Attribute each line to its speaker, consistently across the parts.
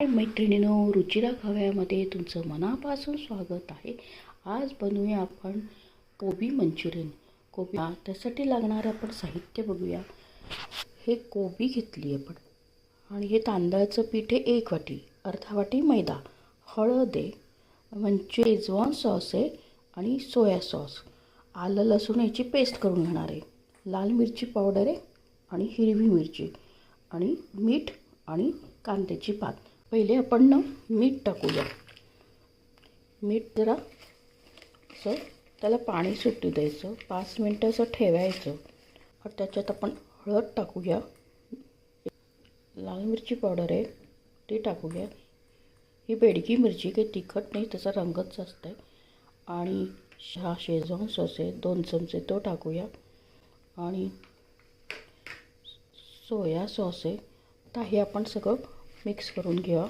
Speaker 1: मैत्रिणींनो, रुचिरा खव्यामध्ये तुमचं मनापासून स्वागत आहे। आज बनवूया आपण कोबी मंचुरियन। त्यासाठी लागणारं आपण साहित्य बघूया। हे कोबी घेतली आपण आणि हे तांदळाचं पीठ आहे 1 वाटी, अर्धा वाटी मैदा, हळद आहे, शेजवान सॉस आहे आणि सोया सॉस, आलं लसूण याची पेस्ट करून घेणार आहे, लाल मिरची पावडर आहे आणि हिरवी मिरची आणि मीठ आणि कांद्याची पात। पहिले आपण मीठ टाकूया। मीठ जरा असं त्याला पाणी सुटू द्यायचं, 5 मिनिटं असं ठेवायचं। आणि त्याच्यात आपण हळद टाकूया, लाल मिरची पावडर आहे ती टाकूया, ही बेडगी मिरची काही तिखट नाही, त्याचा रंगच जास्त आहे, आणि हा शेजवान सॉस आहे 2 चमचे तो टाकूया, आणि सोया सॉस आहे। आता हे आपण सगळं मिक्स करून घेऊया,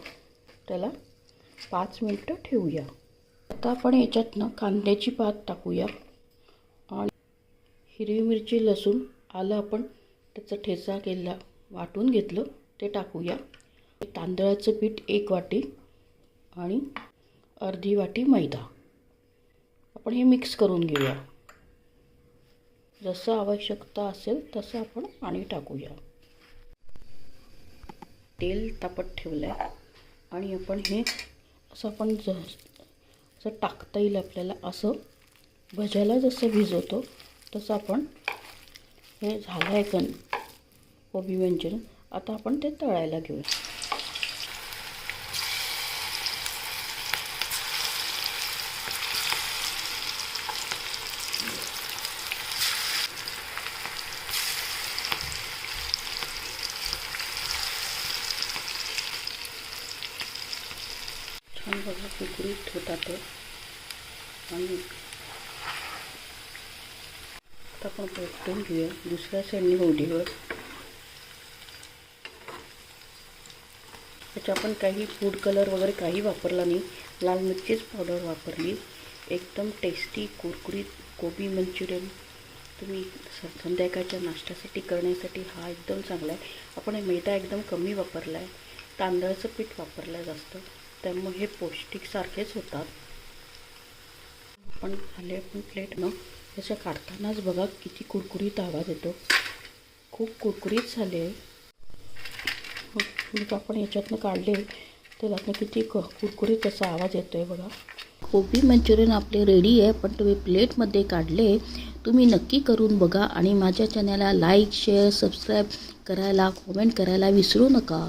Speaker 1: त्याला 5 मिनिटं ठेवूया। आता आपण याच्यात कांद्याची पात टाकूया आणि हिरवी मिरची, लसूण, आलं आपण त्याचा ठेचा केला वाटून घेतलं ते टाकूया। तांदळाचं पीठ 1 वाटी आणि अर्धी वाटी मैदा, आपण हे मिक्स करून घेऊया। जसं आवश्यकता असेल तसं आपण पाणी टाकूया। तेल तापत ठेवलं आहे आणि आपण हे असं आपण जसं टाकता येईल आपल्याला, असं भज्याला जसं भिजवतो तसं आपण हे झालं आहे कोबी मंचुरियन। आता आपण ते तळायला घेऊया। छान बघा कुरकुरीत होतात ते, आणि आता आपण परतून घेऊया दुसऱ्या साईडने होडीवर। त्याच्या आपण काही फूड कलर वगैरे काही वापरला नाही, लाल मिरचीच पावडर वापरली। एकदम टेस्टी कुरकुरीत कोबी मंचुरियन तुम्ही संध्याकाळच्या नाश्त्यासाठी करण्यासाठी हा एकदम चांगला आहे। आपण मैदा एकदम कमी वापरला आहे, तांदळाचं पीठ वापरलं आहे जास्त, त्यामुळे हे पौष्टिक सारखेच होतात। आपण खाली आपण प्लेट त्याच्या काढतानाच बघा किती कुरकुरीत आवाज येतो, खूप कुरकुरीत झाले। आपण याच्यातनं काढले त्याच्यातनं किती कुरकुरीत असा आवाज येतोय बघा। कोबी मंचुरियन आपले रेडी आहे, पण तुम्ही प्लेटमध्ये काढले, तुम्ही नक्की करून बघा आणि माझ्या चॅनलला लाईक, शेअर, सबस्क्राईब करायला, कमेंट करायला विसरू नका।